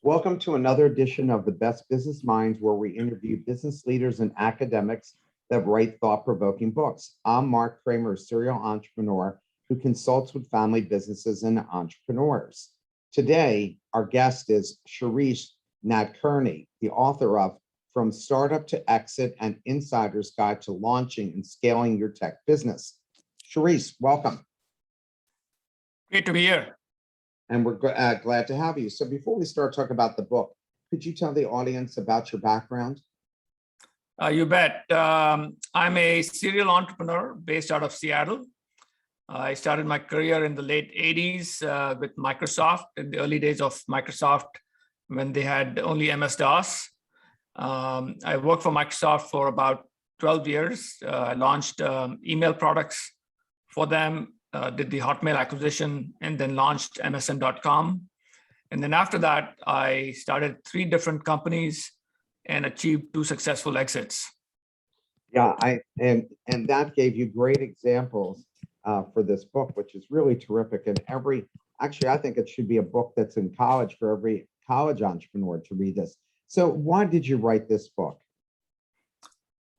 Welcome to another edition of the Best Business Minds, where we interview business leaders and academics that write thought-provoking books. I'm Marc Kramer, a serial entrepreneur who consults with family businesses and entrepreneurs. Today, our guest is Shirish Nadkarni, the author of From Startup to Exit: An Insider's Guide to Launching and Scaling Your Tech Business. Shirish, welcome. Great to be here. And we're glad to have you. So before we start talking about the book, could you tell the audience about your background? You bet. I'm a serial entrepreneur based out of Seattle. I started my career in the late 80s with Microsoft, in the early days of Microsoft when they had only MS-DOS. I worked for Microsoft for about 12 years. I launched email products for them, did the Hotmail acquisition, and then launched MSN.com. And then after that, I started 3 different companies and achieved 2 successful exits. Yeah, and that gave you great examples for this book, which is really terrific. And actually, I think it should be a book that's in college for every college entrepreneur to read this. So why did you write this book?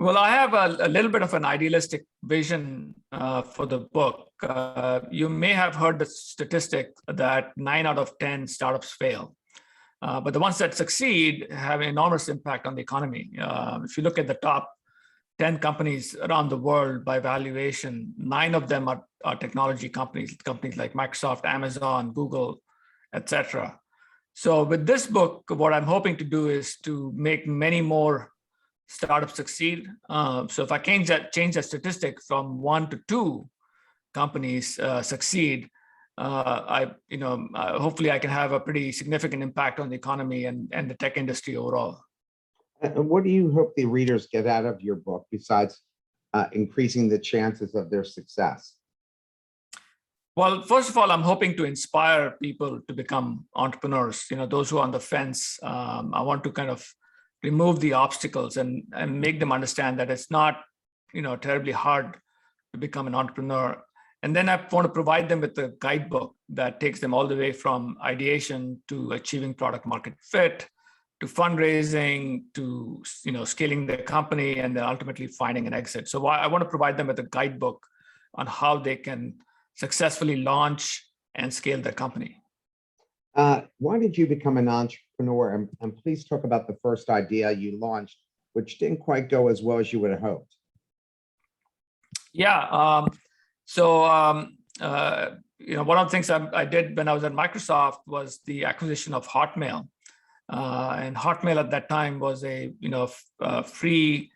Well, I have a little bit of an idealistic vision for the book. You may have heard the statistic that 9 out of 10 startups fail. But the ones that succeed have an enormous impact on the economy. If you look at the top 10 companies around the world by valuation, 9 of them are technology companies like Microsoft, Amazon, Google, etc. So with this book, what I'm hoping to do is to make many more startups succeed. So if I change that statistic from 1 to 2 companies succeed, hopefully I can have a pretty significant impact on the economy and the tech industry overall. And what do you hope the readers get out of your book besides increasing the chances of their success? Well, first of all, I'm hoping to inspire people to become entrepreneurs. Those who are on the fence. I want to kind of remove the obstacles and make them understand that it's not, terribly hard to become an entrepreneur. And then I want to provide them with a guidebook that takes them all the way from ideation to achieving product market fit, to fundraising, to scaling their company, and then ultimately finding an exit. So I want to provide them with a guidebook on how they can successfully launch and scale their company. Why did you become an entrepreneur? And please talk about the first idea you launched, which didn't quite go as well as you would have hoped. Yeah. One of the things I did when I was at Microsoft was the acquisition of Hotmail. And Hotmail at that time was a free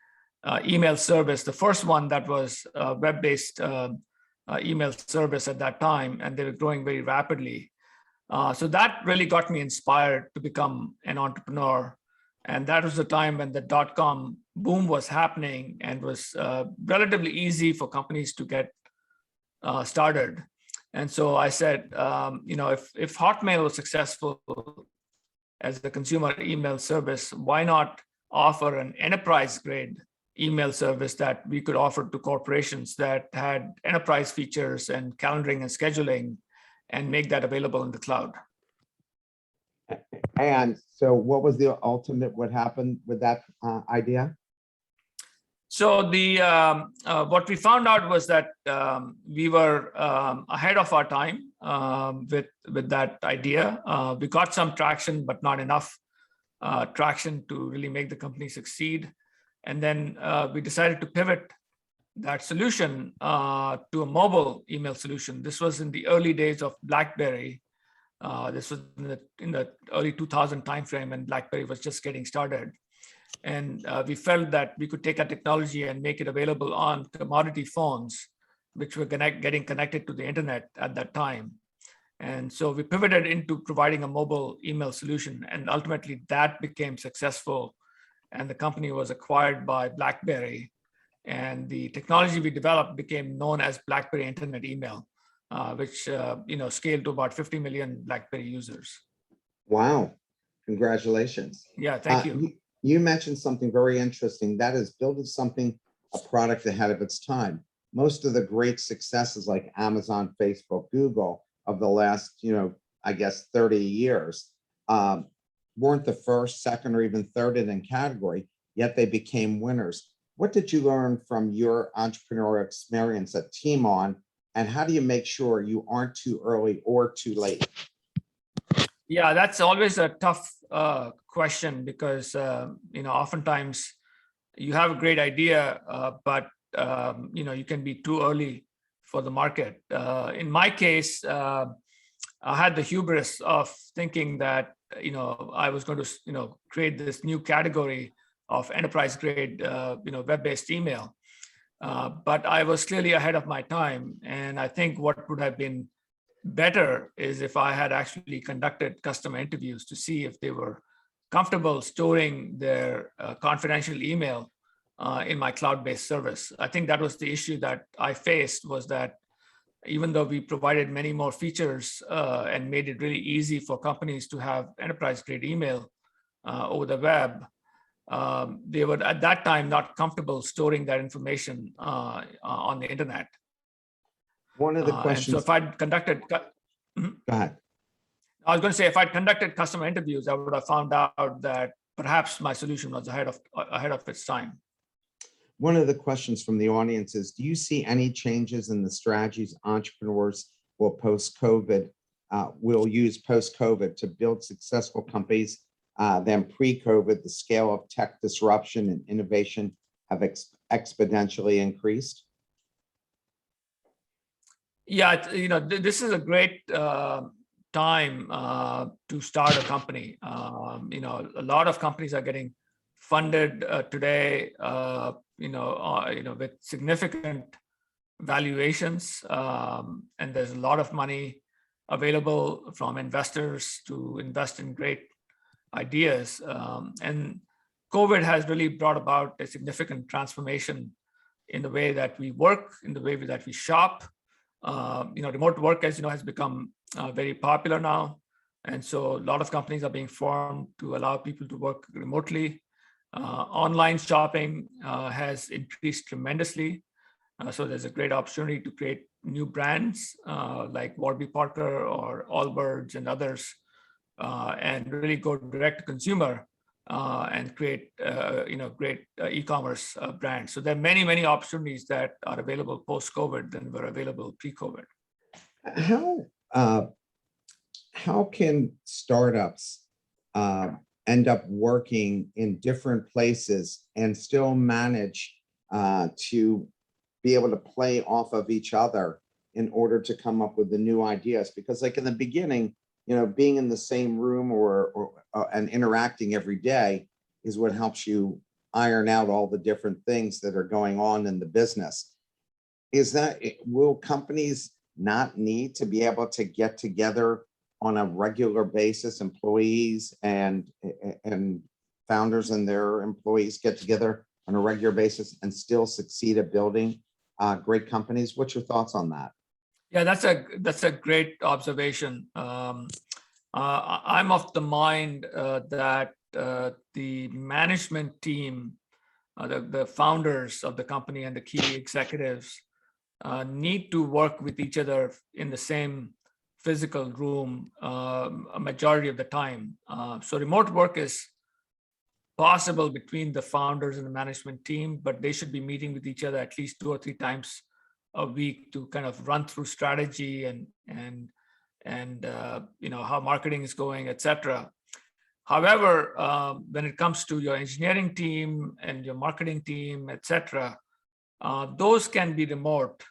email service, the first one that was a web-based email service at that time, and they were growing very rapidly. So that really got me inspired to become an entrepreneur. And that was the time when the dot-com boom was happening and was relatively easy for companies to get started. And so I said, if Hotmail was successful as the consumer email service, why not offer an enterprise-grade email service that we could offer to corporations that had enterprise features and calendaring and scheduling, and make that available in the cloud? And so what was the what happened with that idea? So what we found out was that we were ahead of our time with that idea. We got some traction, but not enough traction to really make the company succeed. And then we decided to pivot that solution to a mobile email solution. This was in the early days of BlackBerry. This was in the early 2000 timeframe, and BlackBerry was just getting started. And we felt that we could take our technology and make it available on commodity phones, which were getting connected to the internet at that time. And so we pivoted into providing a mobile email solution, and ultimately that became successful. And the company was acquired by BlackBerry, and the technology we developed became known as BlackBerry Internet Email, which scaled to about 50 million BlackBerry users. Wow! Congratulations. Yeah, thank you. You mentioned something very interesting. That is building a product ahead of its time. Most of the great successes like Amazon, Facebook, Google of the last, I guess 30 years weren't the first, second, or even third in a category, yet they became winners. What did you learn from your entrepreneurial experience at Teamon, and how do you make sure you aren't too early or too late? Yeah, that's always a tough question because oftentimes you have a great idea, but you can be too early for the market. In my case, I had the hubris of thinking that I was going to create this new category of enterprise grade web-based email, but I was clearly ahead of my time. And I think what would have been better is if I had actually conducted customer interviews to see if they were comfortable storing their confidential email in my cloud-based service. I think that was the issue that I faced, was that even though we provided many more features and made it really easy for companies to have enterprise-grade email over the web, they were at that time not comfortable storing that information on the internet. One of the And questions. so if I'd conducted, Go ahead. I was going to say, if I'd conducted customer interviews, I would have found out that perhaps my solution was ahead of its time. One of the questions from the audience is, do you see any changes in the strategies entrepreneurs will will use post-COVID to build successful companies than pre-COVID? The scale of tech disruption and innovation have exponentially increased. Yeah, this is a great time to start a company. A lot of companies are getting funded today, with significant valuations, and there's a lot of money available from investors to invest in great ideas. And COVID has really brought about a significant transformation in the way that we work, in the way that we shop. Remote work, as you know, has become very popular now. And so a lot of companies are being formed to allow people to work remotely. Online shopping has increased tremendously. So there's a great opportunity to create new brands like Warby Parker or Allbirds and others, and really go direct to consumer and create great e-commerce brands. So there are many, many opportunities that are available post-COVID than were available pre-COVID. How can startups end up working in different places and still manage to be able to play off of each other in order to come up with the new ideas? Because like in the beginning, being in the same room and interacting every day is what helps you iron out all the different things that are going on in the business. Will companies not need to be able to get together on a regular basis? Employees and founders and their employees get together on a regular basis and still succeed at building great companies? What's your thoughts on that? Yeah, that's a great observation. I'm of the mind that the management team, the founders of the company and the key executives need to work with each other in the same physical room a majority of the time. So remote work is possible between the founders and the management team, but they should be meeting with each other at least 2 or 3 times a week to kind of run through strategy and how marketing is going, etc. However, when it comes to your engineering team and your marketing team, etc., those can be remote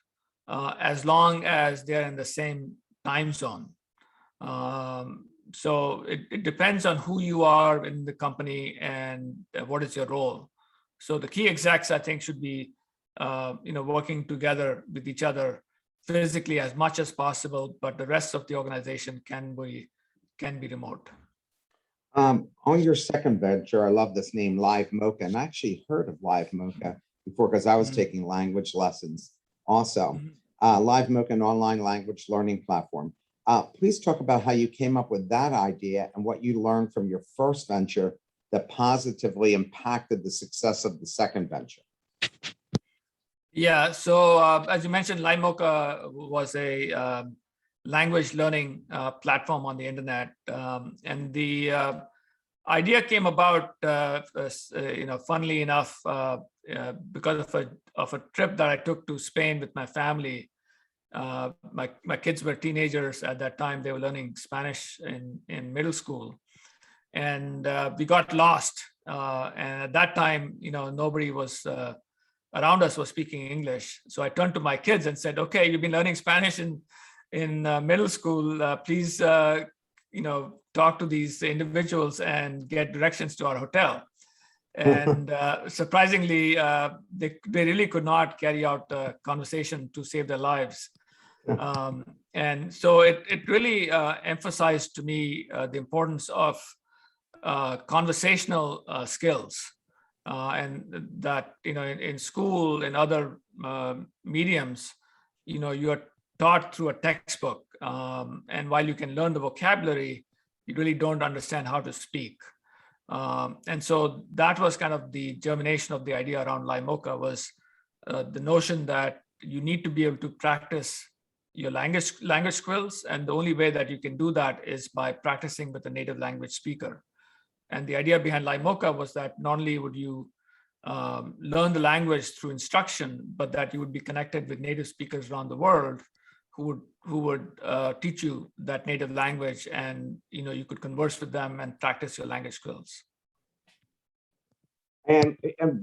as long as they're in the same time zone. So it depends on who you are in the company and what is your role. So the key execs, I think, should be working together with each other physically as much as possible, but the rest of the organization can be remote. On your second venture, I love this name, Live Mocha, and I actually heard of Live Mocha before because I was taking language lessons also. Live Mocha, an online language learning platform. Please talk about how you came up with that idea and what you learned from your first venture that positively impacted the success of the second venture. Yeah, so as you mentioned, Live Mocha was a language learning platform on the internet, and the idea came about, funnily enough, because of a trip that I took to Spain with my family. My kids were teenagers at that time. They were learning Spanish in middle school, and we got lost. And at that time, nobody was around us was speaking English. So I turned to my kids and said, "Okay, you've been learning Spanish in middle school. Please, talk to these individuals and get directions to our hotel." And surprisingly, they really could not carry out the conversation to save their lives. And so it really emphasized to me the importance of conversational skills, and that in school and other mediums, you are taught through a textbook, and while you can learn the vocabulary, you really don't understand how to speak. And so that was kind of the germination of the idea around LIMOCA, was the notion that you need to be able to practice your language skills, and the only way that you can do that is by practicing with a native language speaker. And the idea behind LIMOCA was that not only would you learn the language through instruction, but that you would be connected with native speakers around the world who would teach you that native language, and you could converse with them and practice your language skills. And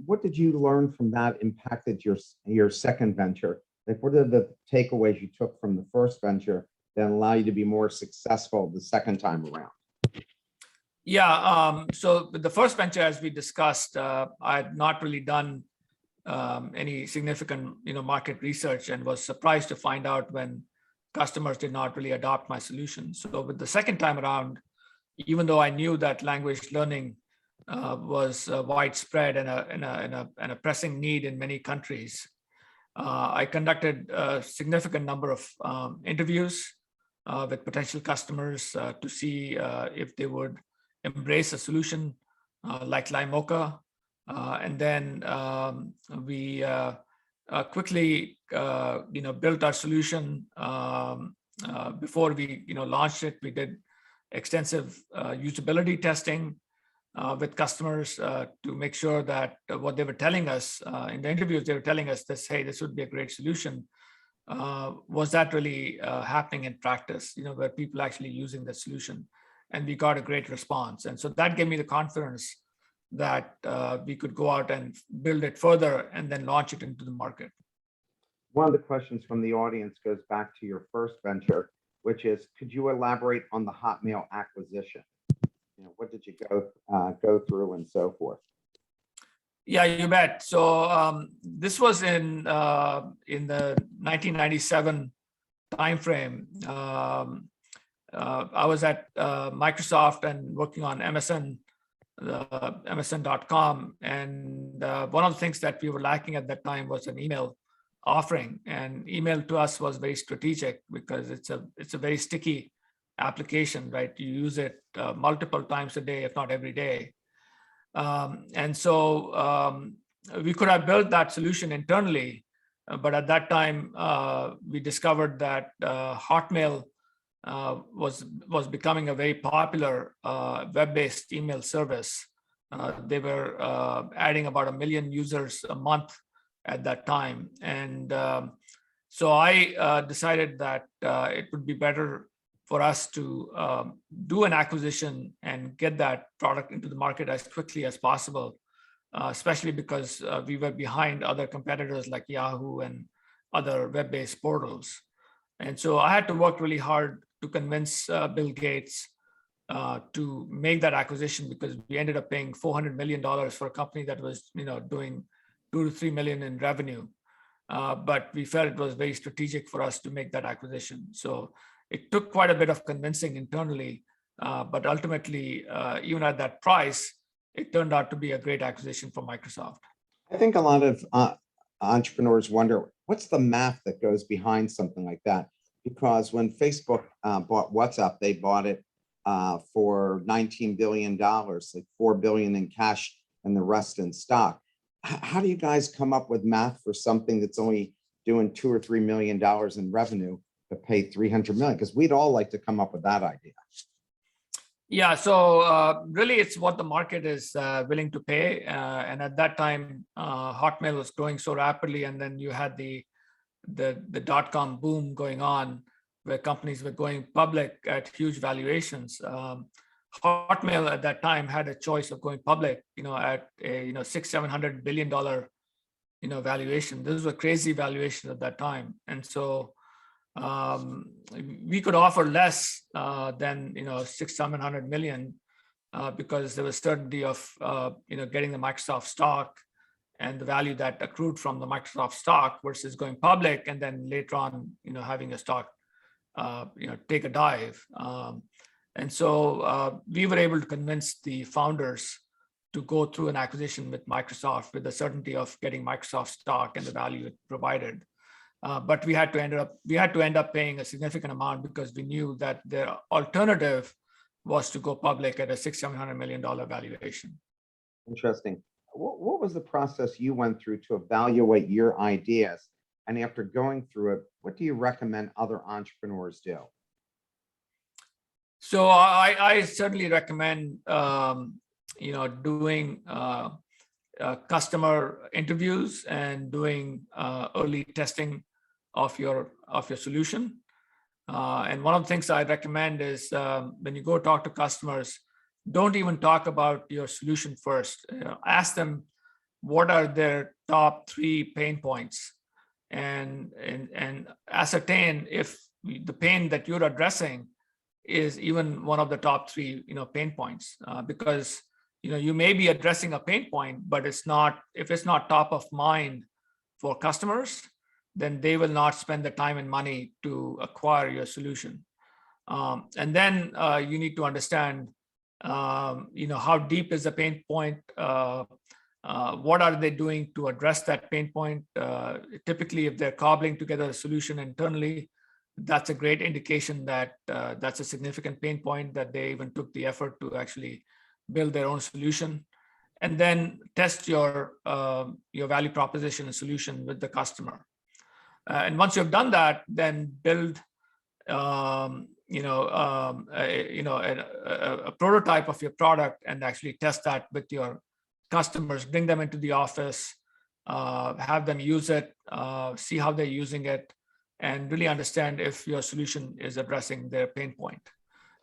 what did you learn from that impacted your second venture? Like, what are the takeaways you took from the first venture that allow you to be more successful the second time around? Yeah, so with the first venture, as we discussed, I had not really done any significant market research, and was surprised to find out when customers did not really adopt my solution. So with the second time around, even though I knew that language learning was widespread and a pressing need in many countries, I conducted a significant number of interviews with potential customers to see if they would embrace a solution like LIMOCA. And then we quickly built our solution. Before we launched it, we did extensive usability testing with customers to make sure that what they were telling us in the interviews, they were telling us this, hey, this would be a great solution. Was that really happening in practice, where people actually using the solution? And we got a great response. And so that gave me the confidence that we could go out and build it further and then launch it into the market. One of the questions from the audience goes back to your first venture, which is, could you elaborate on the Hotmail acquisition? What did you go through and so forth? Yeah, you bet. So this was in the 1997 timeframe. I was at Microsoft and working on MSN, MSN.com, and one of the things that we were lacking at that time was an email offering. And email to us was very strategic because it's a very sticky application, right? You use it multiple times a day, if not every day. And so we could have built that solution internally, but at that time we discovered that Hotmail was becoming a very popular web-based email service. They were adding about 1 million users a month at that time. And so I decided that it would be better for us to do an acquisition and get that product into the market as quickly as possible, especially because we were behind other competitors like Yahoo and other web-based portals. And so I had to work really hard to convince Bill Gates to make that acquisition, because we ended up paying $400 million for a company that was doing 2 to 3 million in revenue. But we felt it was very strategic for us to make that acquisition. So it took quite a bit of convincing internally, but ultimately, even at that price, it turned out to be a great acquisition for Microsoft. I think a lot of entrepreneurs wonder, what's the math that goes behind something like that? Because when Facebook bought WhatsApp, they bought it for $19 billion, like $4 billion in cash and the rest in stock. How do you guys come up with math for something that's only doing $2 or $3 million in revenue to pay $300 million? Because we'd all like to come up with that idea. Yeah, so really it's what the market is willing to pay. And at that time, Hotmail was growing so rapidly, and then you had the dot-com boom going on, where companies were going public at huge valuations. Hotmail at that time had a choice of going public, at a 600-700 billion dollar valuation. Those were crazy valuations at that time, and so we could offer less than 600-700 million because there was certainty of getting the Microsoft stock and the value that accrued from the Microsoft stock versus going public and then later on having a stock take a dive. And so we were able to convince the founders to go through an acquisition with Microsoft with the certainty of getting Microsoft stock and the value it provided. But we had to end up paying a significant amount because we knew that the alternative was to go public at a $600-700 million valuation. Interesting. What was the process you went through to evaluate your ideas? And after going through it, what do you recommend other entrepreneurs do? So I certainly recommend doing customer interviews and doing early testing of your solution. And one of the things I recommend is when you go talk to customers, don't even talk about your solution first. Ask them what are their top 3 pain points, and ascertain if the pain that you're addressing is even one of the top 3 pain points, because you may be addressing a pain point, but if it's not top of mind for customers, then they will not spend the time and money to acquire your solution. And then you need to understand how deep is the pain point, what are they doing to address that pain point. Typically, if they're cobbling together a solution internally, that's a great indication that that's a significant pain point, that they even took the effort to actually build their own solution. And then test your value proposition and solution with the customer. And once you've done that, then build a prototype of your product and actually test that with your customers. Bring them into the office, have them use it, see how they're using it, and really understand if your solution is addressing their pain point.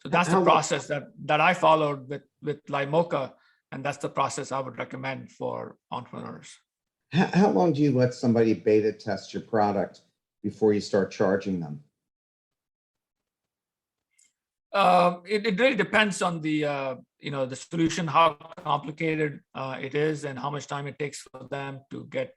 So that's the process that I followed with Limoca, and that's the process I would recommend for entrepreneurs. How long do you let somebody beta test your product before you start charging them? It really depends on the solution, how complicated it is, and how much time it takes for them to get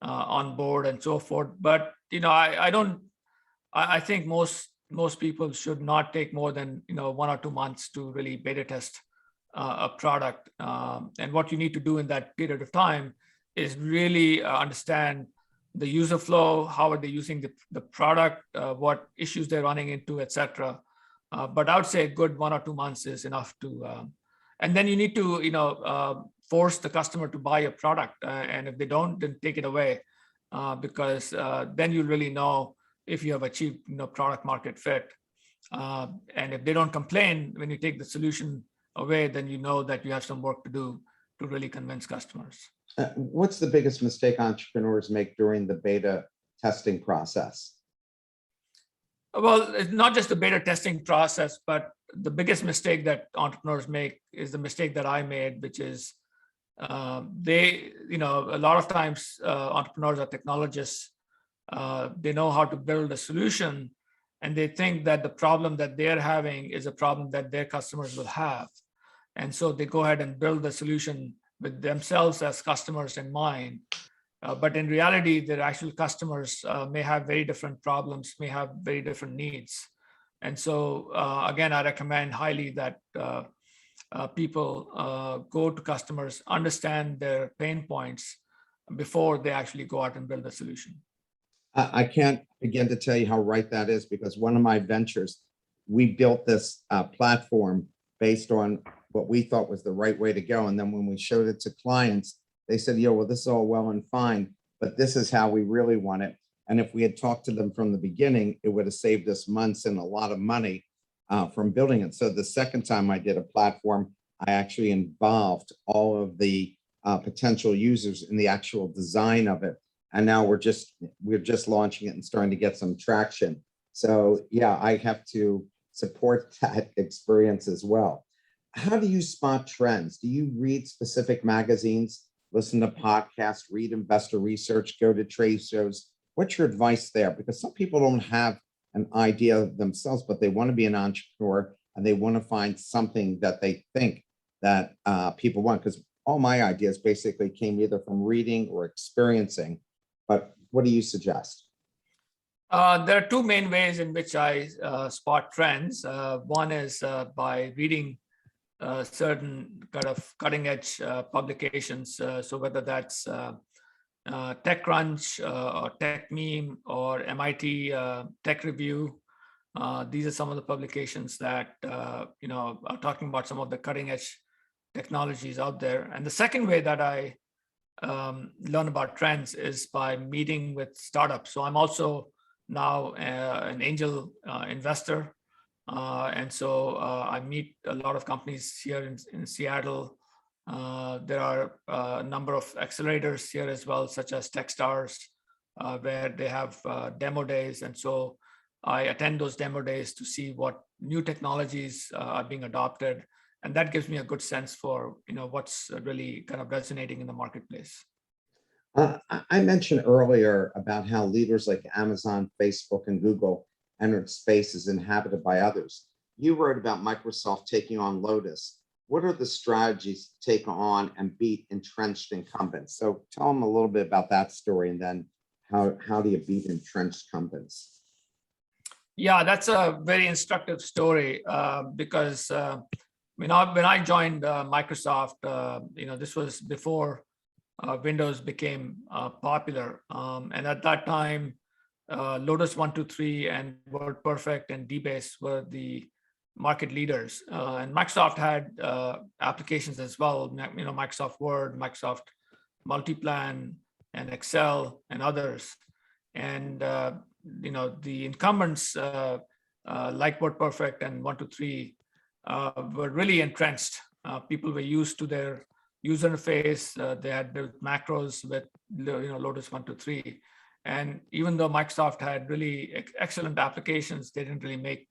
on board and so forth. But I think most people should not take more than 1 or 2 months to really beta test a product. And what you need to do in that period of time is really understand the user flow, how are they using the product, what issues they're running into, etc. But I would say a good 1 or 2 months is enough to, and then you need to force the customer to buy a product, and if they don't, then take it away, because then you'll really know if you have achieved product market fit. And if they don't complain when you take the solution away, then you know that you have some work to do to really convince customers. What's the biggest mistake entrepreneurs make during the beta testing process? Well, it's not just the beta testing process, but the biggest mistake that entrepreneurs make is the mistake that I made, which is a lot of times entrepreneurs are technologists. They know how to build a solution, and they think that the problem that they're having is a problem that their customers will have. And so they go ahead and build the solution with themselves as customers in mind. But in reality, their actual customers may have very different problems, may have very different needs. And so, again, I recommend highly that people go to customers, understand their pain points before they actually go out and build a solution. I can't begin to tell you how right that is, because one of my ventures, we built this platform based on what we thought was the right way to go. And then when we showed it to clients, they said, well, this is all well and fine, but this is how we really want it. And if we had talked to them from the beginning, it would have saved us months and a lot of money. from building it. So the second time I did a platform, I actually involved all of the potential users in the actual design of it. And now we're just launching it and starting to get some traction. So yeah, I have to support that experience as well. How do you spot trends? Do you read specific magazines, listen to podcasts, read investor research, go to trade shows? What's your advice there? Because some people don't have an idea of themselves, but they want to be an entrepreneur and they want to find something that they think that people want. Because all my ideas basically came either from reading or experiencing. But what do you suggest? There are two main ways in which I spot trends. One is by reading certain kind of cutting edge publications. So whether that's TechCrunch or TechMeme or MIT Tech Review, these are some of the publications that are talking about some of the cutting edge technologies out there. And the second way that I learn about trends is by meeting with startups. So I'm also now an angel investor. And so I meet a lot of companies here in Seattle. There are a number of accelerators here as well, such as Techstars, where they have demo days. And so I attend those demo days to see what new technologies are being adopted. And that gives me a good sense for what's really kind of resonating in the marketplace. I mentioned earlier about how leaders like Amazon, Facebook, and Google entered spaces inhabited by others. You wrote about Microsoft taking on Lotus. What are the strategies to take on and beat entrenched incumbents? So tell them a little bit about that story, and then how do you beat entrenched incumbents? Yeah, that's a very instructive story because when I joined Microsoft, this was before Windows became popular, and at that time, Lotus 123 and WordPerfect and DBase were the market leaders, and Microsoft had applications as well. Microsoft Word, Microsoft Multiplan, and Excel, and others. And the incumbents like WordPerfect and 123 were really entrenched. People were used to their user interface. They had built macros with Lotus 123. And even though Microsoft had really excellent applications, they didn't really make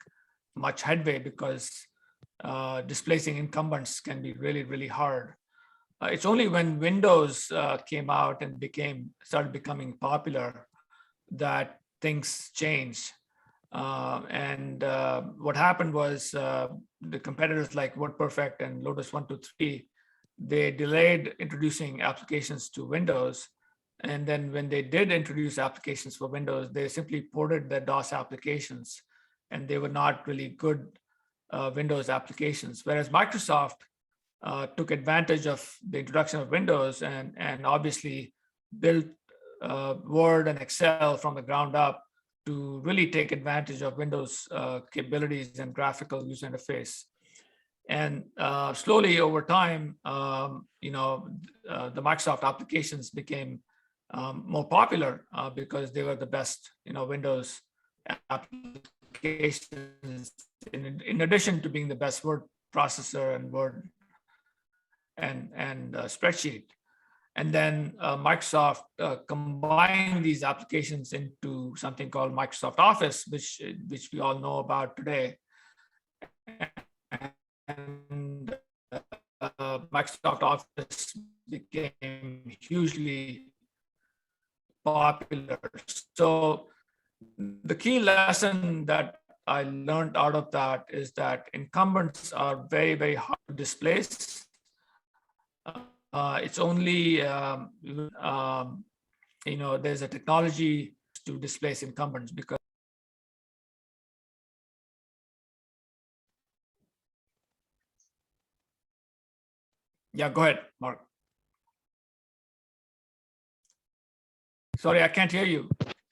much headway because displacing incumbents can be really, really hard. It's only when Windows came out and started becoming popular that things changed. And what happened was the competitors like WordPerfect and Lotus 123, they delayed introducing applications to Windows. And then when they did introduce applications for Windows, they simply ported their DOS applications, and they were not really good Windows applications. Whereas Microsoft took advantage of the introduction of Windows and obviously built Word and Excel from the ground up to really take advantage of Windows capabilities and graphical user interface. And slowly over time, the Microsoft applications became more popular because they were the best, Windows applications, in addition to being the best word processor and Word and spreadsheet. And then Microsoft combined these applications into something called Microsoft Office, which we all know about today. And Microsoft Office became hugely popular. So the key lesson that I learned out of that is that incumbents are very, very hard to displace. It's only, there's a technology to displace incumbents because. Yeah, go ahead, Mark. Sorry, I can't hear you.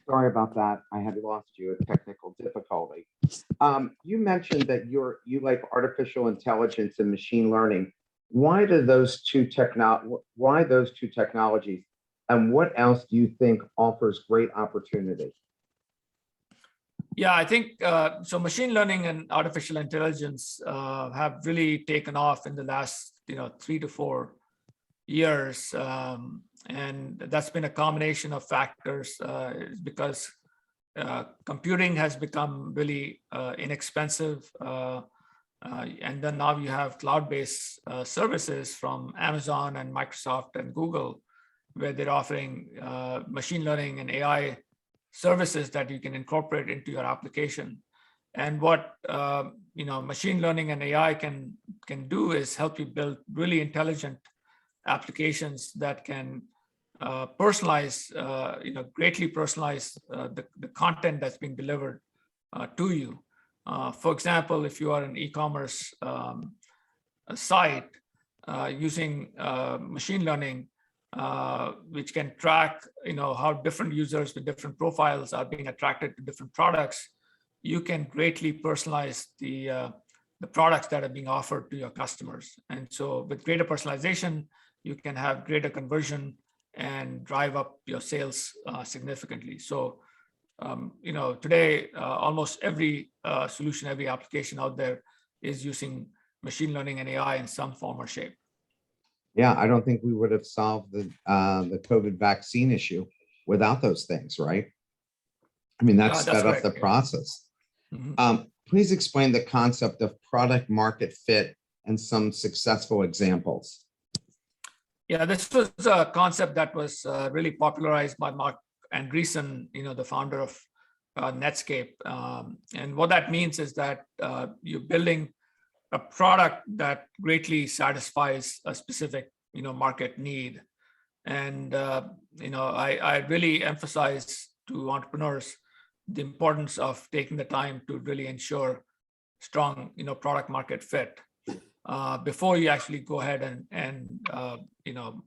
Sorry about that. I had lost you, a technical difficulty. You mentioned that you like artificial intelligence and machine learning. Why those two technologies, and what else do you think offers great opportunity? Yeah, I think so. Machine learning and artificial intelligence have really taken off in the last 3 to 4 years, and that's been a combination of factors. Because computing has become really inexpensive, and then now you have cloud-based services from Amazon and Microsoft and Google, where they're offering machine learning and AI services that you can incorporate into your application. And what machine learning and AI can do is help you build really intelligent applications that can personalize, greatly personalize the content that's being delivered to you. For example, if you are an e-commerce site using machine learning, which can track, how different users with different profiles are being attracted to different products, you can greatly personalize the products that are being offered to your customers. And so, with greater personalization, you can have greater conversion and drive up your sales significantly. So, today, almost every solution, every application out there is using machine learning and AI in some form or shape. Yeah, I don't think we would have solved the COVID vaccine issue without those things, right? I mean, that That's sped up the correct. process. Please explain the concept of product market fit and some successful examples. Yeah, this was a concept that was really popularized by Marc Andreessen, the founder of Netscape. And what that means is that you're building a product that greatly satisfies a specific, market need. And I really emphasize to entrepreneurs the importance of taking the time to really ensure strong, product market fit before you actually go ahead and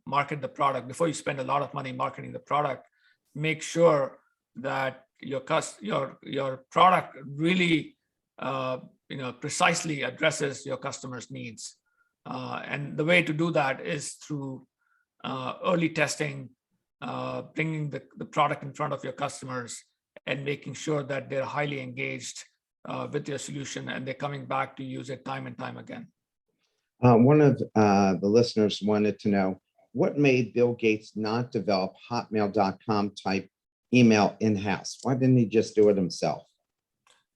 market the product. Before you spend a lot of money marketing the product, make sure that your product really precisely addresses your customers' needs. And the way to do that is through early testing, bringing the product in front of your customers and making sure that they're highly engaged with your solution and they're coming back to use it time and time again. One of the listeners wanted to know, what made Bill Gates not develop hotmail.com type email in-house? Why didn't he just do it himself?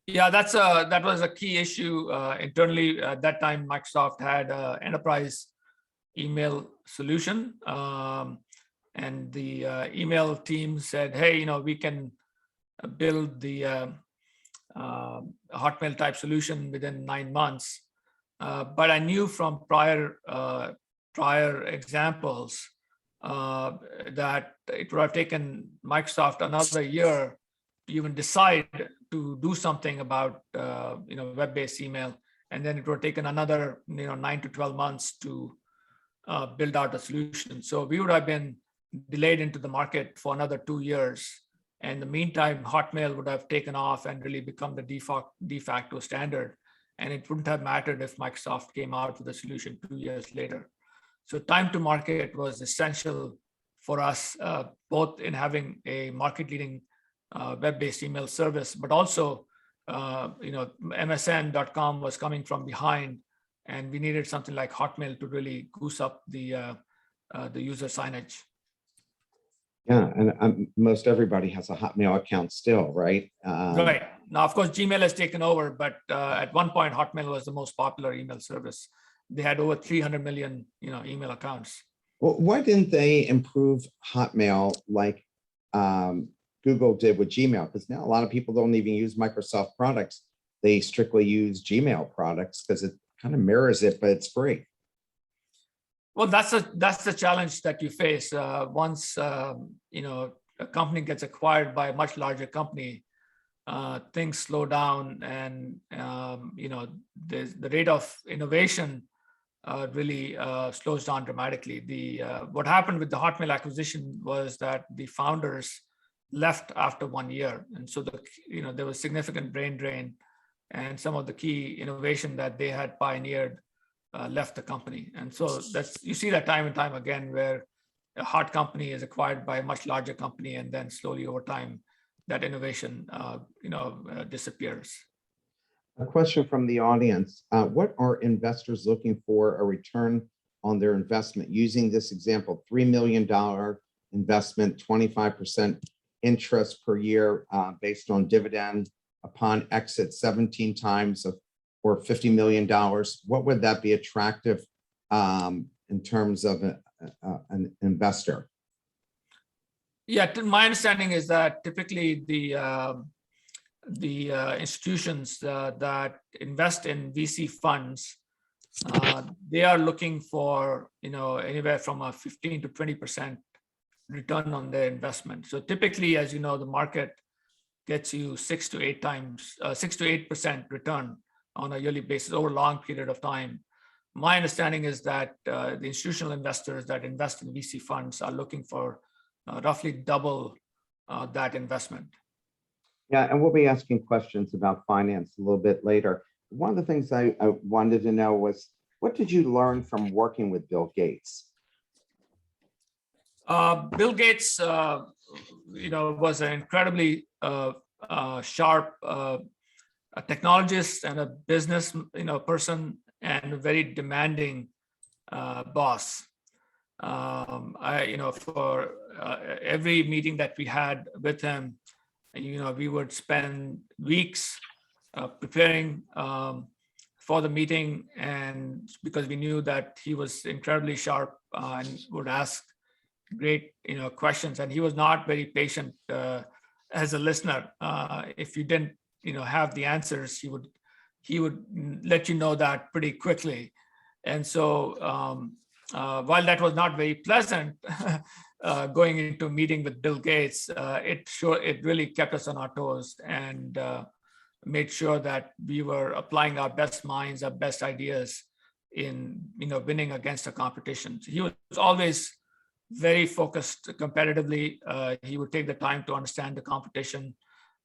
Yeah, that was a key issue internally. At that time, Microsoft had an enterprise email solution, and the email team said, "Hey, we can build the Hotmail type solution within 9 months." But I knew from prior examples that it would have taken Microsoft another year to even decide to do something about web-based email, and then it would have taken another 9 to 12 months to build out a solution. So we would have been delayed into the market for another 2 years. And in the meantime, Hotmail would have taken off and really become the de facto standard. And it wouldn't have mattered if Microsoft came out with a solution 2 years later. So time to market was essential for us, both in having a market-leading web-based email service, but also, MSN.com was coming from behind, and we needed something like Hotmail to really goose up the user signage. Yeah, and most everybody has a Hotmail account still, right? Right. Now, of course, Gmail has taken over, but at one point, Hotmail was the most popular email service. They had over 300 million, email accounts. Well, why didn't they improve Hotmail like Google did with Gmail? Because now a lot of people don't even use Microsoft products. They strictly use Gmail products because it kind of mirrors it, but it's free. Well, that's the challenge that you face once a company gets acquired by a much larger company. Things slow down, and the rate of innovation really slows down dramatically. What happened with the Hotmail acquisition was that the founders left after 1 year, and so there was significant brain drain, and some of the key innovation that they had pioneered left the company. And so you see that time and time again, where a hot company is acquired by a much larger company, and then slowly over time that innovation, disappears. A question from the audience. What are investors looking for a return on their investment? Using this example, $3 million investment, 25% interest per year based on dividend upon exit 17 times or $50 million. What would that be attractive in terms of an investor? Yeah, my understanding is that typically the institutions that invest in VC funds, they are looking for anywhere from a 15 to 20% return on their investment. So typically, as you know, the market gets you 6 to 8% return on a yearly basis over a long period of time. My understanding is that the institutional investors that invest in VC funds are looking for roughly double that investment. Yeah, and we'll be asking questions about finance a little bit later. One of the things I wanted to know was, what did you learn from working with Bill Gates? Bill Gates, was an incredibly sharp technologist and a business, person, and a very demanding boss. For every meeting that we had with him, we would spend weeks preparing for the meeting, and because we knew that he was incredibly sharp and would ask great, questions, and he was not very patient as a listener. If you didn't, have the answers, he would let you know that pretty quickly. And so while that was not very pleasant, going into a meeting with Bill Gates, it really kept us on our toes and made sure that we were applying our best minds, our best ideas in winning against the competition. So he was always very focused competitively. He would take the time to understand the competition,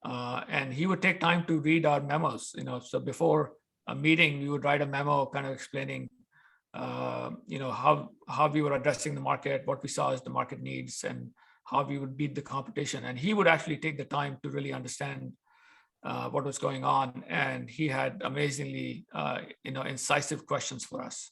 and he would take time to read our memos. So before a meeting, we would write a memo kind of explaining how we were addressing the market, what we saw as the market needs, and how we would beat the competition. And he would actually take the time to really understand what was going on. And he had amazingly, incisive questions for us.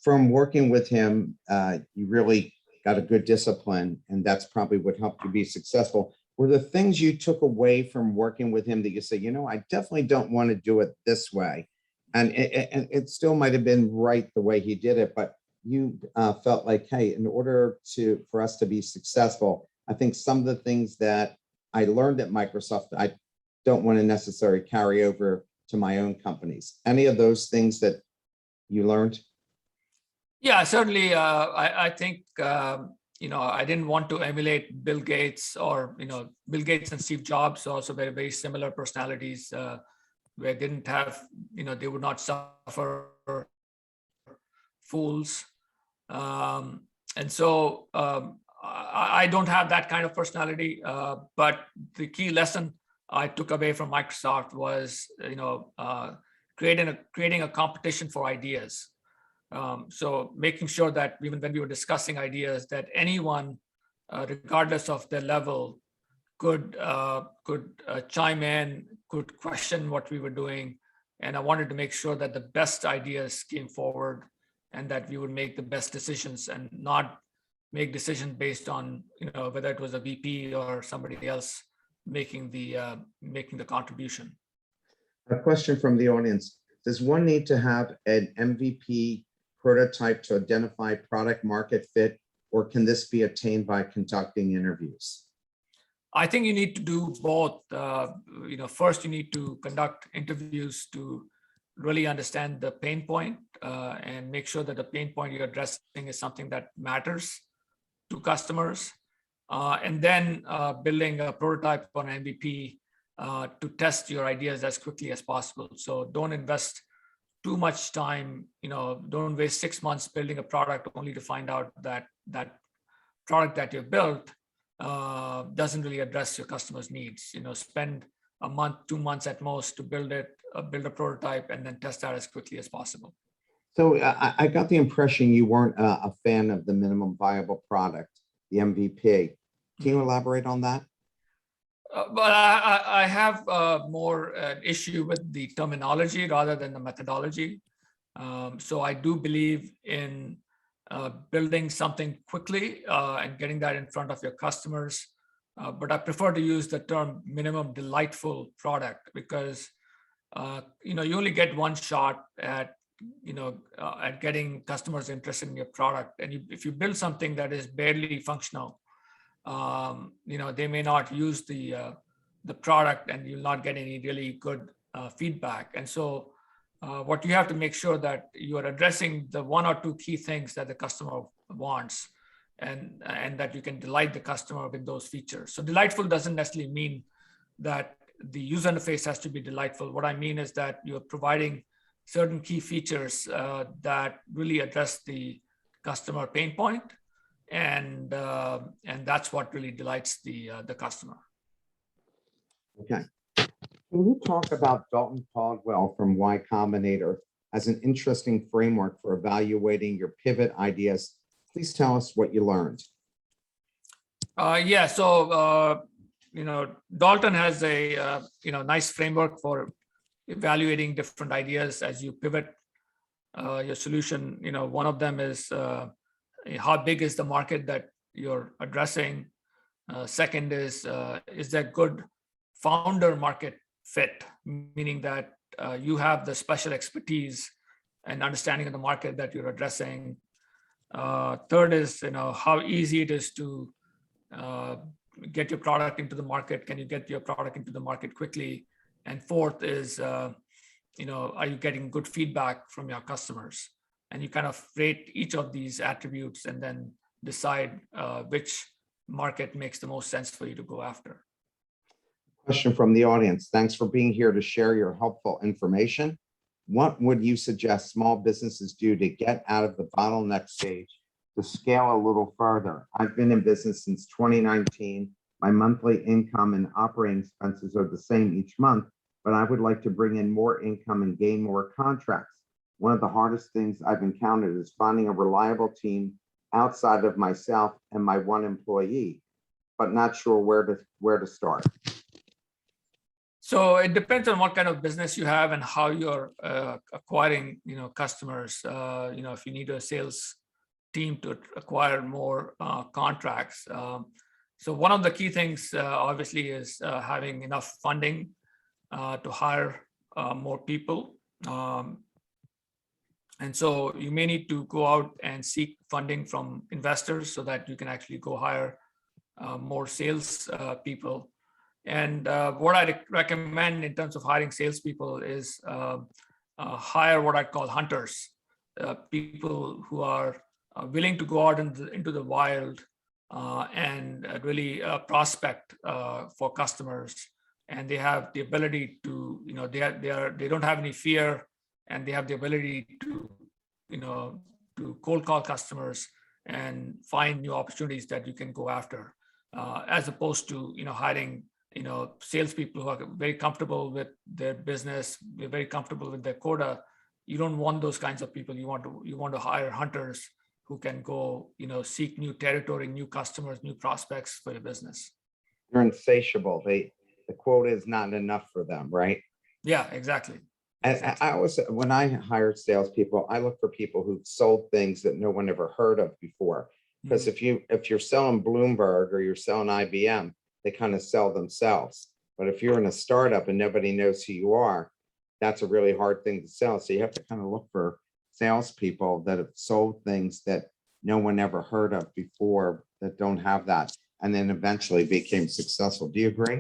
From working with him, you really got a good discipline, and that's probably what helped you be successful. Were the things you took away from working with him that you say, I definitely don't want to do it this way? And it still might have been right the way he did it, but you felt like, hey, in order for us to be successful, I think some of the things that I learned at Microsoft, I don't want to necessarily carry over to my own companies. Any of those things that you learned? Yeah, certainly. I think, I didn't want to emulate Bill Gates or, Bill Gates and Steve Jobs, also very, very similar personalities. Where they didn't have, they would not suffer fools. And so I don't have that kind of personality, but the key lesson I took away from Microsoft was, creating a competition for ideas. So making sure that even when we were discussing ideas, that anyone, regardless of their level, could chime in, could question what we were doing. And I wanted to make sure that the best ideas came forward and that we would make the best decisions and not make decisions based on, whether it was a VP or somebody else making the contribution. A question from the audience. Does one need to have an MVP prototype to identify product market fit, or can this be attained by conducting interviews? I think you need to do both. First you need to conduct interviews to really understand the pain point and make sure that the pain point you're addressing is something that matters to customers. And then building a prototype on MVP to test your ideas as quickly as possible. So don't invest too much time, don't waste 6 months building a product only to find out that that product that you've built doesn't really address your customers' needs. Spend a month, 2 months at most to build a prototype, and then test that as quickly as possible. So I got the impression you weren't a fan of the minimum viable product, the MVP. Can you elaborate on that? But I have more issue with the terminology rather than the methodology. So I do believe in building something quickly and getting that in front of your customers. But I prefer to use the term minimum delightful product because you only get one shot at at getting customers interested in your product. And if you build something that is barely functional, they may not use the product, and you'll not get any really good feedback. And so what you have to make sure that you are addressing the one or two key things that the customer wants, and that you can delight the customer with those features. So delightful doesn't necessarily mean that the user interface has to be delightful. What I mean is that you're providing certain key features that really address the customer pain point, and that's what really delights the customer. Okay. Can you talk about Dalton Caldwell from Y Combinator as an interesting framework for evaluating your pivot ideas? Please tell us what you learned. Yeah, so Dalton has a nice framework for evaluating different ideas as you pivot your solution. One of them is how big is the market that you're addressing. Second is there good founder market fit, meaning that you have the special expertise and understanding of the market that you're addressing. Third is how easy it is to get your product into the market. Can you get your product into the market quickly? And fourth is are you getting good feedback from your customers? And you kind of rate each of these attributes and then decide which market makes the most sense for you to go after. Question from the audience. Thanks for being here to share your helpful information. What would you suggest small businesses do to get out of the bottleneck stage to scale a little further? I've been in business since 2019. My monthly income and operating expenses are the same each month, but I would like to bring in more income and gain more contracts. One of the hardest things I've encountered is finding a reliable team outside of myself and my one employee, but not sure where to start. So it depends on what kind of business you have and how you're acquiring, customers. If you need a sales team to acquire more contracts. So one of the key things, obviously, is having enough funding to hire more people. And so you may need to go out and seek funding from investors so that you can actually go hire more sales people. And what I recommend in terms of hiring salespeople is hire what I call hunters, people who are willing to go out into the wild and really prospect for customers. And they have the ability to, they don't have any fear, and they have the ability to, to cold call customers and find new opportunities that you can go after, as opposed to, hiring salespeople who are very comfortable with their business, they're very comfortable with their quota. You don't want those kinds of people. You want to hire hunters who can go, seek new territory, new customers, new prospects for your business. They're insatiable. The quota is not enough for them, right? Yeah, exactly. And I always, when I hire salespeople, I look for people who've sold things that no one ever heard of before. Because if you're selling Bloomberg or you're selling IBM, they kind of sell themselves. But if you're in a startup and nobody knows who you are, that's a really hard thing to sell. So you have to kind of look for salespeople that have sold things that no one ever heard of before, that don't have that, and then eventually became successful. Do you agree?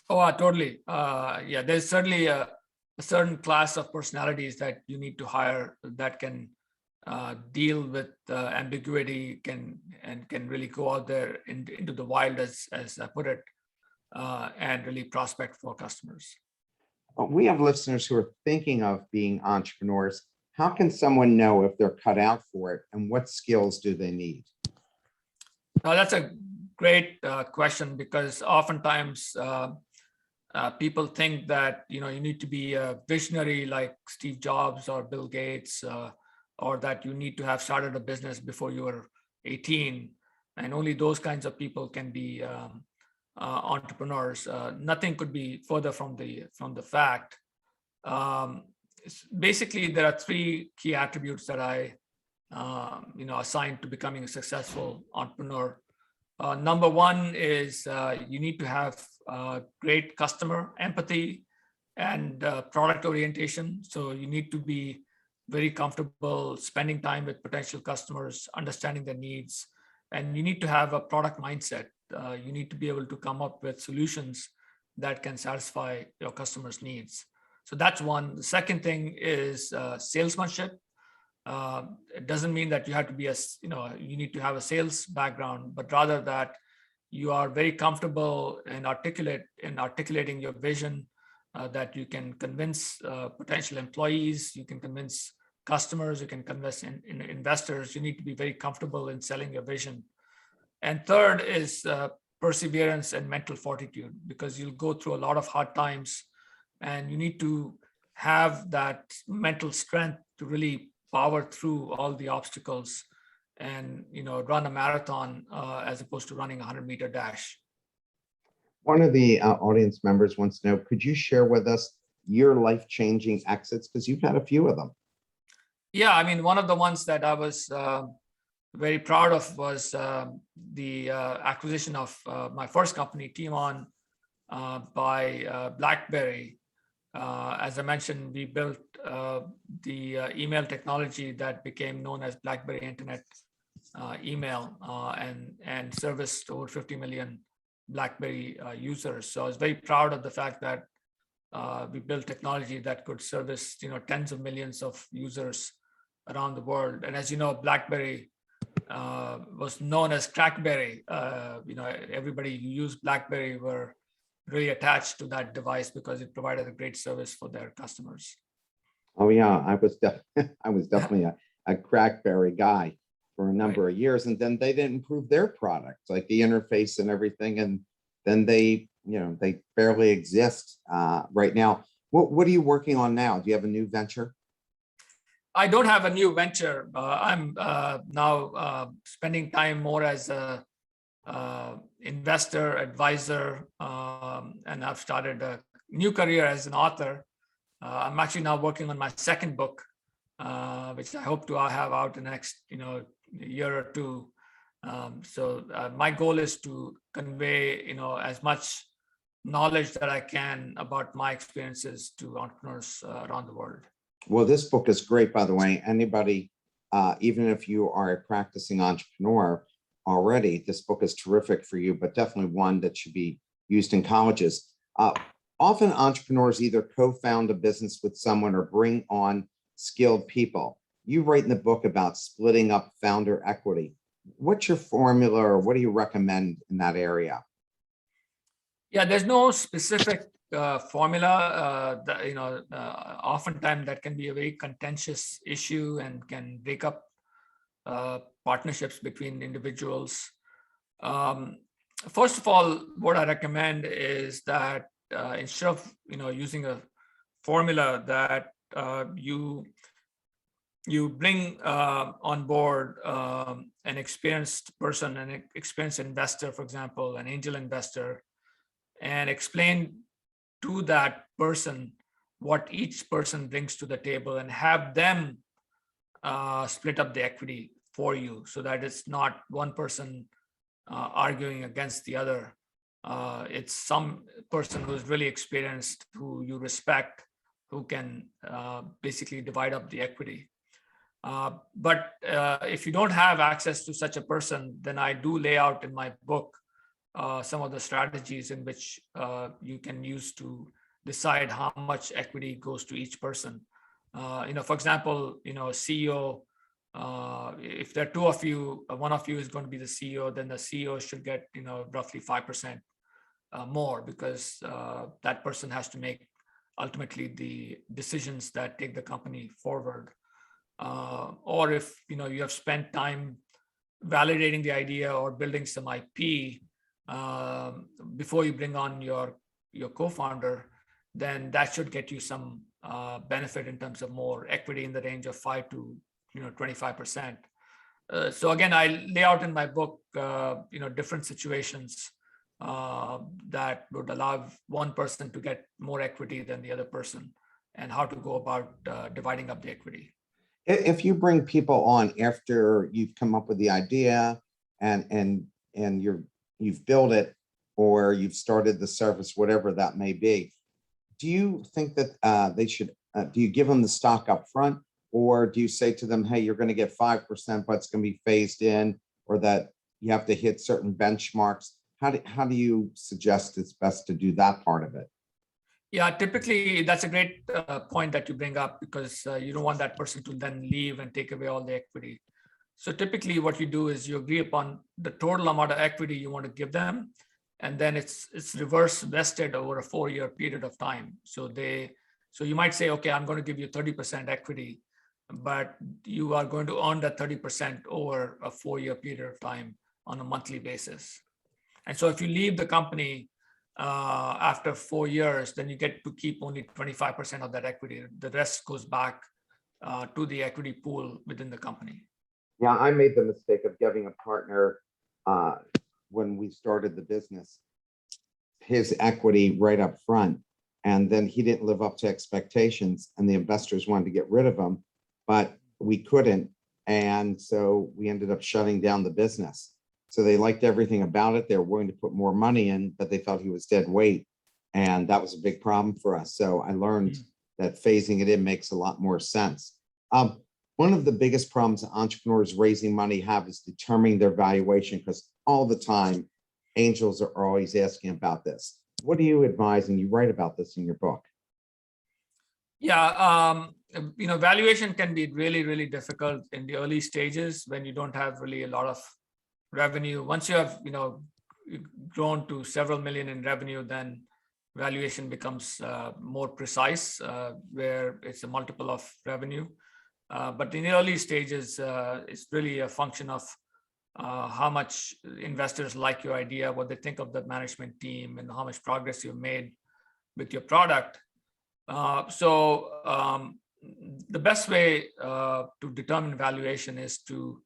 Oh, totally. Yeah, there's certainly a certain class of personalities that you need to hire that can deal with ambiguity, can really go out there into the wild, as I put it, and really prospect for customers. We have listeners who are thinking of being entrepreneurs. How can someone know if they're cut out for it, and what skills do they need? Now, that's a great question, because oftentimes people think that you need to be a visionary like Steve Jobs or Bill Gates, or that you need to have started a business before you were 18, and only those kinds of people can be entrepreneurs. Nothing could be further from the fact. Basically, there are three key attributes that I assigned to becoming a successful entrepreneur. Number one is you need to have great customer empathy and product orientation. So you need to be very comfortable spending time with potential customers, understanding their needs, and you need to have a product mindset. You need to be able to come up with solutions that can satisfy your customers' needs. So that's one. The second thing is salesmanship. It doesn't mean that you have to be you need to have a sales background, but rather that you are very comfortable and articulating your vision, that you can convince potential employees, you can convince customers, you can convince investors. You need to be very comfortable in selling your vision. And third is perseverance and mental fortitude, because you'll go through a lot of hard times and you need to have that mental strength to really power through all the obstacles and run a marathon as opposed to running a 100-meter dash. One of the audience members wants to know, could you share with us your life-changing exits? Because you've had a few of them. Yeah, I mean, one of the ones that I was very proud of was the acquisition of my first company, Timon, by BlackBerry. As I mentioned, we built the email technology that became known as BlackBerry Internet Email and serviced over 50 million BlackBerry users. So I was very proud of the fact that we built technology that could service tens of millions of users around the world. And as you know, BlackBerry was known as Crackberry. Everybody who used BlackBerry were really attached to that device because it provided a great service for their customers. Oh yeah, I was definitely a Crackberry guy for a number of years, and then they didn't improve their product, like the interface and everything, and then they barely exist right now. What are you working on now? Do you have a new venture? I don't have a new venture. I'm now spending time more as a investor, advisor, and I've started a new career as an author. I'm actually now working on my second book, which I hope to have out in the next year or two. So my goal is to convey as much knowledge that I can about my experiences to entrepreneurs around the world. Well, this book is great, by the way. Anybody, even if you are a practicing entrepreneur already, this book is terrific for you, but definitely one that should be used in colleges. Often entrepreneurs either co-found a business with someone or bring on skilled people. You write in the book about splitting up founder equity. What's your formula, or what do you recommend in that area? Yeah, there's no specific formula. Oftentimes that can be a very contentious issue and can break up partnerships between individuals. First of all, what I recommend is that instead of using a formula, that you bring on board an experienced person, an experienced investor, for example, an angel investor, and explain to that person what each person brings to the table and have them split up the equity for you, so that it's not one person arguing against the other. It's some person who's really experienced, who you respect, who can basically divide up the equity. But if you don't have access to such a person, then I do lay out in my book some of the strategies in which you can use to decide how much equity goes to each person. For example, CEO, if there are two of you, one of you is going to be the CEO, then the CEO should get roughly 5% more, because that person has to make ultimately the decisions that take the company forward. Or if you have spent time validating the idea or building some IP before you bring on your co-founder, then that should get you some benefit in terms of more equity in the range of 5 to 25%. So again, I lay out in my book different situations that would allow one person to get more equity than the other person, and how to go about dividing up the equity. If you bring people on after you've come up with the idea and you've built it, or you've started the service, whatever that may be, do you think that they should, do you give them the stock up front, or do you say to them, hey, you're going to get 5%, but it's going to be phased in, or that you have to hit certain benchmarks? How do you suggest it's best to do that part of it? Yeah, typically that's a great point that you bring up, because you don't want that person to then leave and take away all the equity. So typically what you do is you agree upon the total amount of equity you want to give them, and then it's reverse vested over a 4-year period of time. So you might say, okay, I'm going to give you 30% equity, but you are going to earn that 30% over a 4-year period of time on a monthly basis. And so if you leave the company after 4 years, then you get to keep only 25% of that equity. The rest goes back to the equity pool within the company. Yeah, I made the mistake of giving a partner, when we started the business, his equity right up front, and then he didn't live up to expectations, and the investors wanted to get rid of him, but we couldn't, and so we ended up shutting down the business. So they liked everything about it. They were willing to put more money in, but they felt he was dead weight, and that was a big problem for us. So I learned that phasing it in makes a lot more sense. One of the biggest problems entrepreneurs raising money have is determining their valuation, because all the time angels are always asking about this. What do you advise? And you write about this in your book. Yeah, valuation can be really, really difficult in the early stages when you don't have really a lot of revenue. Once you have, grown to several million in revenue, then valuation becomes more precise, where it's a multiple of revenue. But in the early stages, it's really a function of how much investors like your idea, what they think of the management team, and how much progress you've made with your product. So the best way to determine valuation is to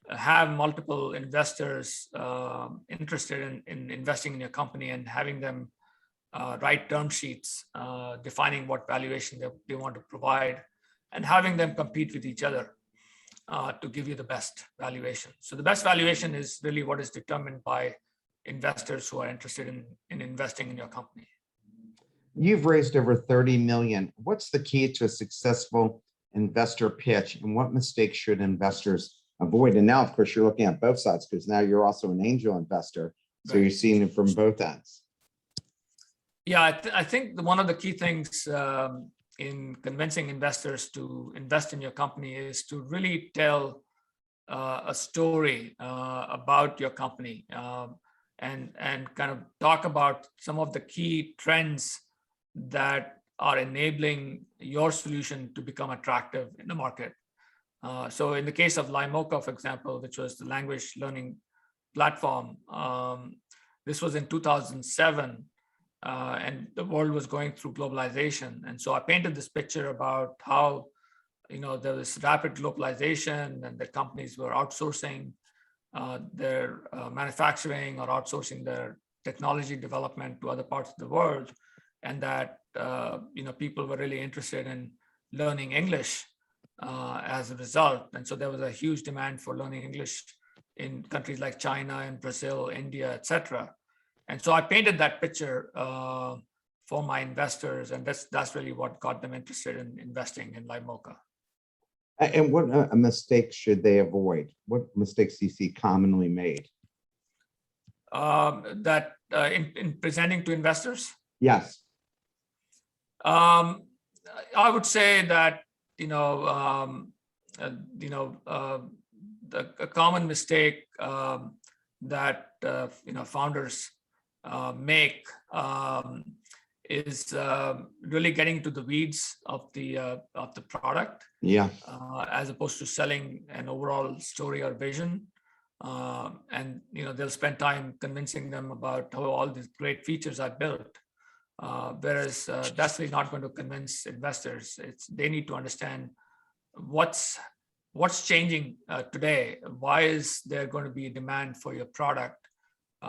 have multiple investors interested in investing in your company, and having them write term sheets defining what valuation they want to provide, and having them compete with each other to give you the best valuation. So the best valuation is really what is determined by investors who are interested in investing in your company. You've raised over 30 million. What's the key to a successful investor pitch, and what mistakes should investors avoid? And now, of course, you're looking at both sides, because now you're also an angel investor. So you're seeing it from both ends. Yeah, I think one of the key things in convincing investors to invest in your company is to really tell a story about your company, and kind of talk about some of the key trends that are enabling your solution to become attractive in the market. So in the case of Limoca, for example, which was the language learning platform, this was in 2007. And the world was going through globalization. And so I painted this picture about how, there was rapid globalization, and the companies were outsourcing their manufacturing, or outsourcing their technology development to other parts of the world. And that, people were really interested in learning English as a result. And so there was a huge demand for learning English in countries like China and Brazil, India, etc. And so I painted that picture for my investors, and that's really what got them interested in investing in Limoca. And what mistakes should they avoid? What mistakes do you see commonly made? That in presenting to investors? Yes. I would say that a common mistake that founders make is really getting to the weeds of the product, Yeah. As opposed to selling an overall story or vision. And they'll spend time convincing them about how all these great features I built, whereas that's really not going to convince investors. They need to understand what's changing today. Why is there going to be a demand for your product?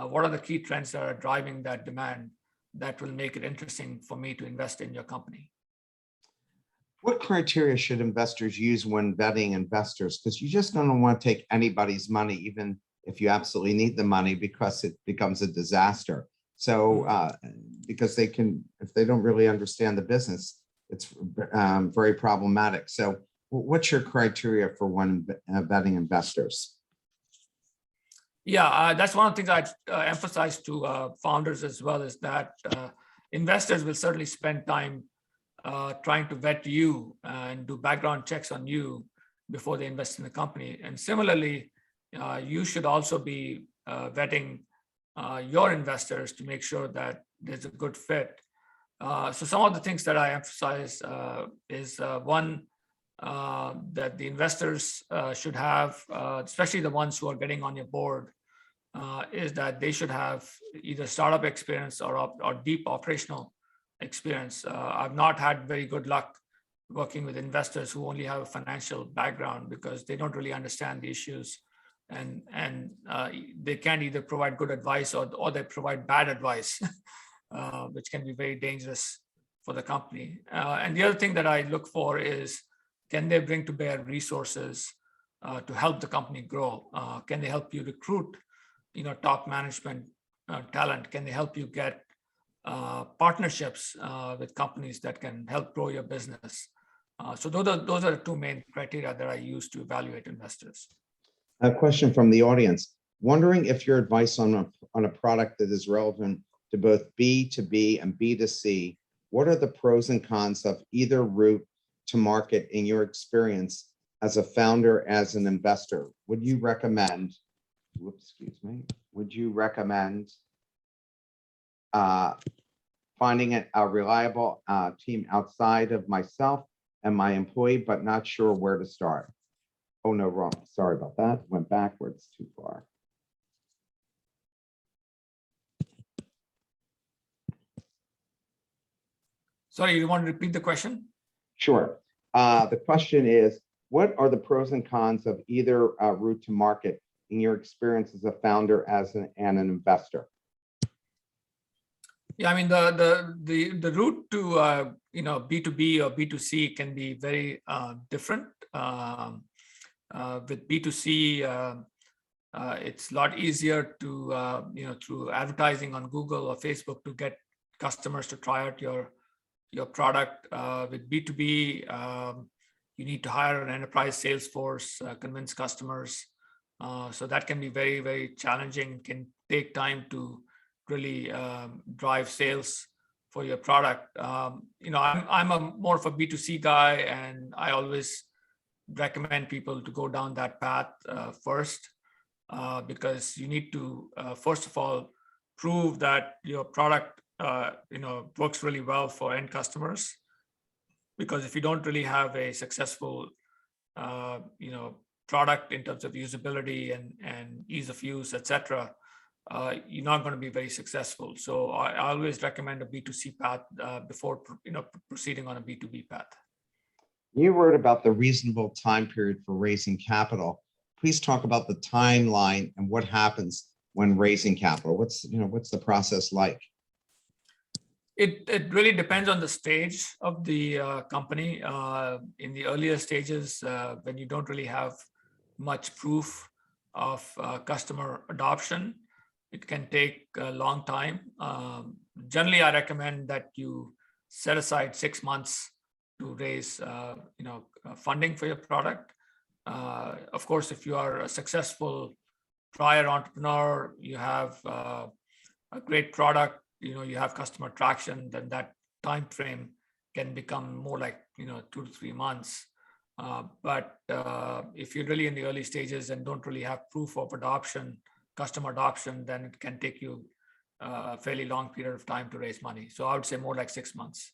what are the key trends that are driving that demand that will make it interesting for me to invest in your company. What criteria should investors use when vetting investors? Because you just don't want to take anybody's money, even if you absolutely need the money, because it becomes a disaster. So because they can, if they don't really understand the business, it's very problematic. So what's your criteria for when vetting investors? Yeah, that's one of the things I emphasize to founders as well, is that investors will certainly spend time trying to vet you and do background checks on you before they invest in the company. And similarly, you should also be vetting your investors to make sure that there's a good fit. So some of the things that I emphasize is one, that the investors should have, especially the ones who are getting on your board, is that they should have either startup experience or deep operational experience. I've not had very good luck working with investors who only have a financial background, because they don't really understand the issues, and they can either provide good advice or they provide bad advice, which can be very dangerous for the company. And the other thing that I look for is, can they bring to bear resources to help the company grow? Can they help you recruit, top management talent? Can they help you get partnerships with companies that can help grow your business? So those are the two main criteria that I use to evaluate investors. A question from the audience, wondering if your advice on a product that is relevant to both B2B and B2C, what are the pros and cons of either route to market in your experience as a founder, as an investor? Would you recommend, would you recommend finding a reliable team outside of myself and my employee, but not sure where to start? Oh, no, wrong. Sorry about that. Went backwards too far. Sorry, you want to repeat the question? Sure. The question is, what are the pros and cons of either route to market in your experience as a founder, and an investor? Yeah, I mean, the route to B2B or B2C can be very different. With B2C, it's a lot easier to through advertising on Google or Facebook to get customers to try out your product. With B2B, you need to hire an enterprise sales force, convince customers. So that can be very, very challenging. Can take time to really drive sales for your product. I'm more of a B2C guy, and I always recommend people to go down that path first, because you need to first of all prove that your product works really well for end customers. Because if you don't really have a successful product in terms of usability and ease of use, etc., you're not going to be very successful. So I always recommend a B2C path before proceeding on a B2B path. You wrote about the reasonable time period for raising capital. Please talk about the timeline and what happens when raising capital. What's the process like? It really depends on the stage of the company. In the earlier stages, when you don't really have much proof of customer adoption, it can take a long time. Generally, I recommend that you set aside 6 months to raise funding for your product. Of course, if you are a successful prior entrepreneur, you have a great product, you have customer traction, then that time frame can become more like 2 to 3 months. But if you're really in the early stages and don't really have proof of adoption, customer adoption, then it can take you a fairly long period of time to raise money. So I would say more like 6 months.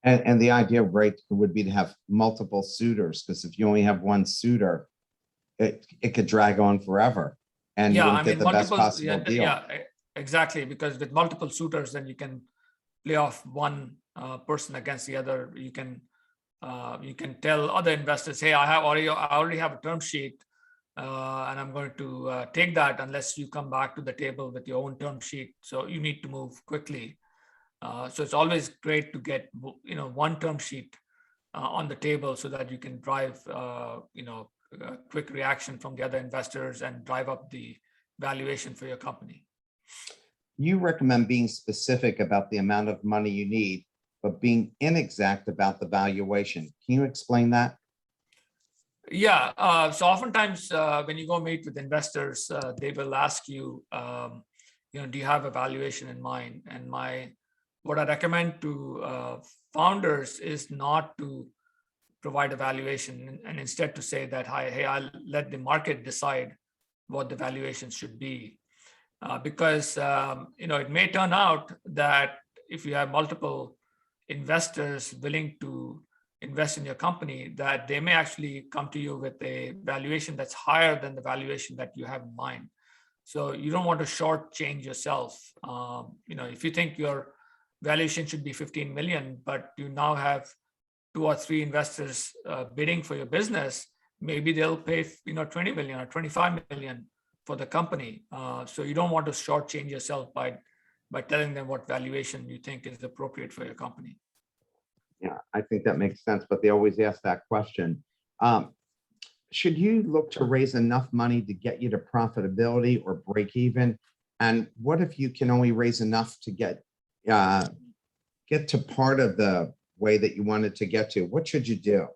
And the idea, right, would be to have multiple suitors, because if you only have one suitor, it could drag on forever, and you wouldn't get the best possible deal. Yeah, exactly. Because with multiple suitors, then you can play off one person against the other. You can tell other investors, hey, I already have a term sheet. and I'm going to take that unless you come back to the table with your own term sheet. So you need to move quickly. So it's always great to get one term sheet on the table so that you can drive a quick reaction from the other investors and drive up the valuation for your company. You recommend being specific about the amount of money you need, but being inexact about the valuation. Can you explain that? Yeah. So oftentimes when you go meet with investors, they will ask you, do you have a valuation in mind? And what I recommend to founders is not to provide a valuation, and instead to say that, hey, I'll let the market decide what the valuation should be. Because it may turn out that if you have multiple investors willing to invest in your company, that they may actually come to you with a valuation that's higher than the valuation that you have in mind. So you don't want to shortchange yourself. If you think your valuation should be 15 million, but you now have 2 or 3 investors bidding for your business, maybe they'll pay 20 million or 25 million for the company. So you don't want to shortchange yourself by telling them what valuation you think is appropriate for your company. Yeah, I think that makes sense, but they always ask that question. Should you look to raise enough money to get you to profitability or break even? And what if you can only raise enough to get to part of the way that you wanted to get to? What should you do?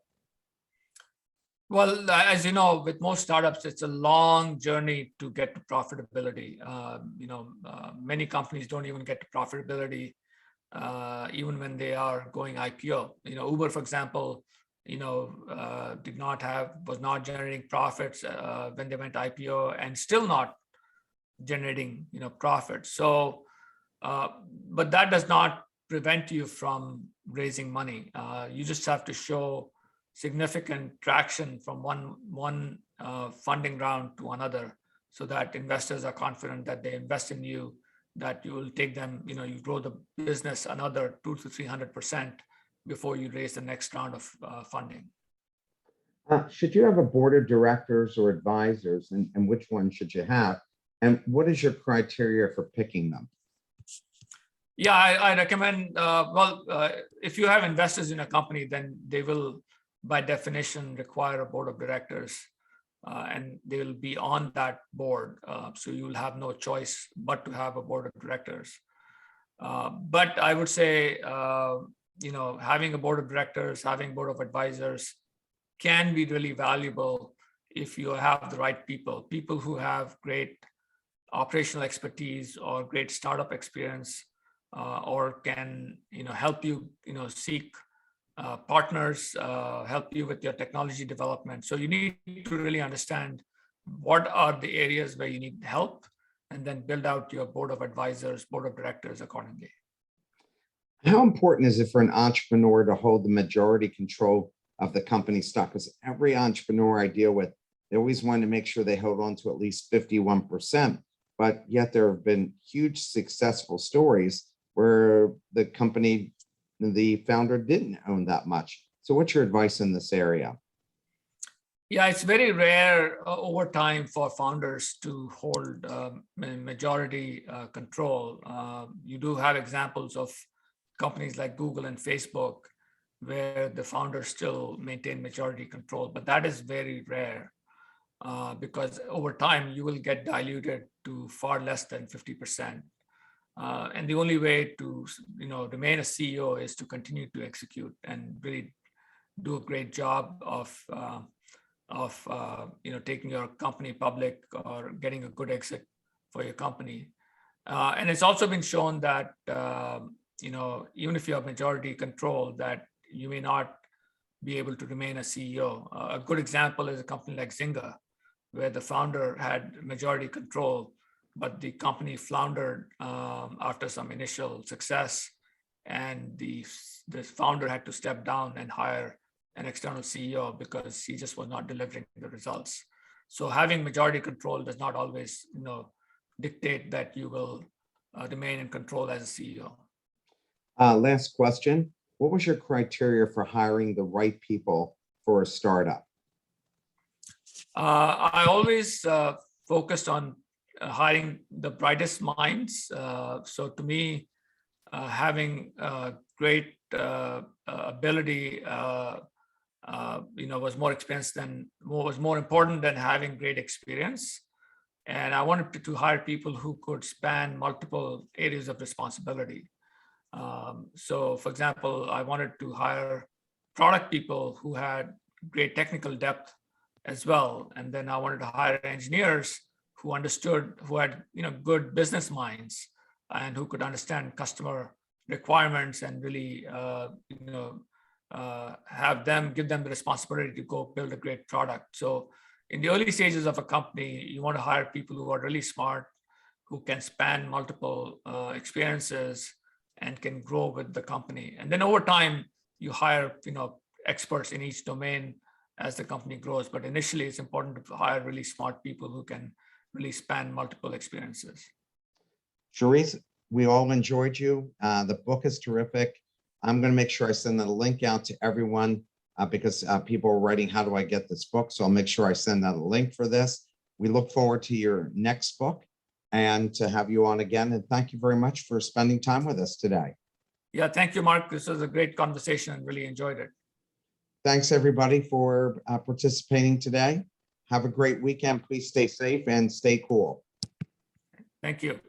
Well, as you know, with most startups, it's a long journey to get to profitability. Many companies don't even get to profitability even when they are going IPO. Uber, for example, was not generating profits when they went IPO, and still not generating profits. So, but that does not prevent you from raising money. You just have to show significant traction from one funding round to another, so that investors are confident that they invest in you, that you will take them, you grow the business another 200 to 300% before you raise the next round of funding. Should you have a board of directors or advisors, and which one should you have? And what is your criteria for picking them? Yeah, I recommend, if you have investors in a company, then they will, by definition, require a board of directors, and they will be on that board. So you will have no choice but to have a board of directors. But I would say, having a board of directors, having board of advisors can be really valuable if you have the right people who have great operational expertise or great startup experience, or can help you seek partners, help you with your technology development. So you need to really understand what are the areas where you need help, and then build out your board of advisors, board of directors accordingly. How important is it for an entrepreneur to hold the majority control of the company stock? Because every entrepreneur I deal with, they always want to make sure they hold on to at least 51%. But yet there have been huge successful stories where the company, the founder didn't own that much. So what's your advice in this area? Yeah, it's very rare over time for founders to hold majority control. You do have examples of companies like Google and Facebook where the founders still maintain majority control, but that is very rare because over time you will get diluted to far less than 50%. And the only way to remain a CEO is to continue to execute and really do a great job of taking your company public or getting a good exit for your company. And it's also been shown that even if you have majority control, that you may not be able to remain a CEO. A good example is a company like Zynga, where the founder had majority control, but the company floundered after some initial success, and the founder had to step down and hire an external CEO because he just was not delivering the results. So having majority control does not always, dictate that you will remain in control as a CEO. Last question. What was your criteria for hiring the right people for a startup? I always focused on hiring the brightest minds. So to me, having great ability, was more important than having great experience. And I wanted to hire people who could span multiple areas of responsibility. So, for example, I wanted to hire product people who had great technical depth as well, and then I wanted to hire engineers who had good business minds and who could understand customer requirements and really give them the responsibility to go build a great product. So in the early stages of a company, you want to hire people who are really smart, who can span multiple experiences and can grow with the company. And then over time, you hire experts in each domain as the company grows. But initially, it's important to hire really smart people who can really span multiple experiences. Shirish, we all enjoyed you. The book is terrific. I'm going to make sure I send the link out to everyone because people are writing, how do I get this book? So I'll make sure I send out a link for this. We look forward to your next book and to have you on again. And thank you very much for spending time with us today. Yeah, thank you, Mark. This was a great conversation and really enjoyed it. Thanks, everybody, for participating today. Have a great weekend. Please stay safe and stay cool. Thank you.